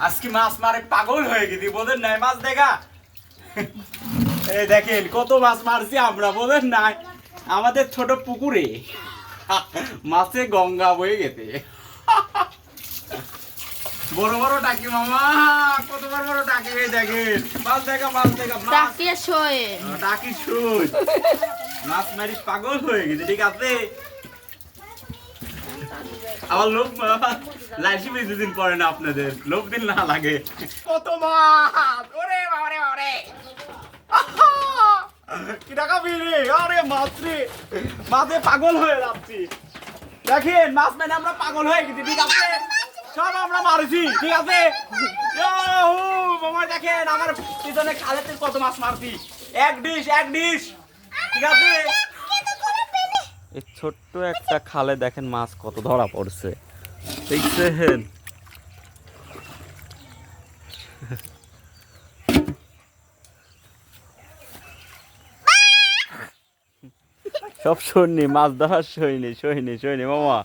আজকে মাছ মারে পাগল হয়ে গেছি বোঝেন নাই মাছ দেখা এই দেখেন কত মাছ মারছি আমরা বোঝেন নাই আমাদের ছোট পুকুরে মাছে গঙ্গা বয়ে গেছে বড় বড় টাকি মামা কত বড় বড় টাকি এই দেখেন মাছ দেখা টাকি শোয় টাকি শুই মাছ মারি পাগল হয়ে গেছে ঠিক আছে আমার লোক লাইসি বেশি দিন পরে না আপনাদের লোক দিন না লাগে কত মাছ ওরে বাবারে বাবারে কি টাকা বিরে আরে মাছ রে মাছে পাগল হয়ে যাচ্ছি দেখেন মাছ মানে আমরা পাগল হয়ে গেছি ঠিক আছে সব আমরা মারছি ঠিক আছে মামা দেখেন আমার পিছনে খালেতে কত মাছ মারছি এক ডিশ ঠিক আছে এই ছোট্ট একটা খালে দেখেন মাছ কত ধরা পড়ছে দেখছেন সব সৈনি মাছ ধরার সৈনি মামা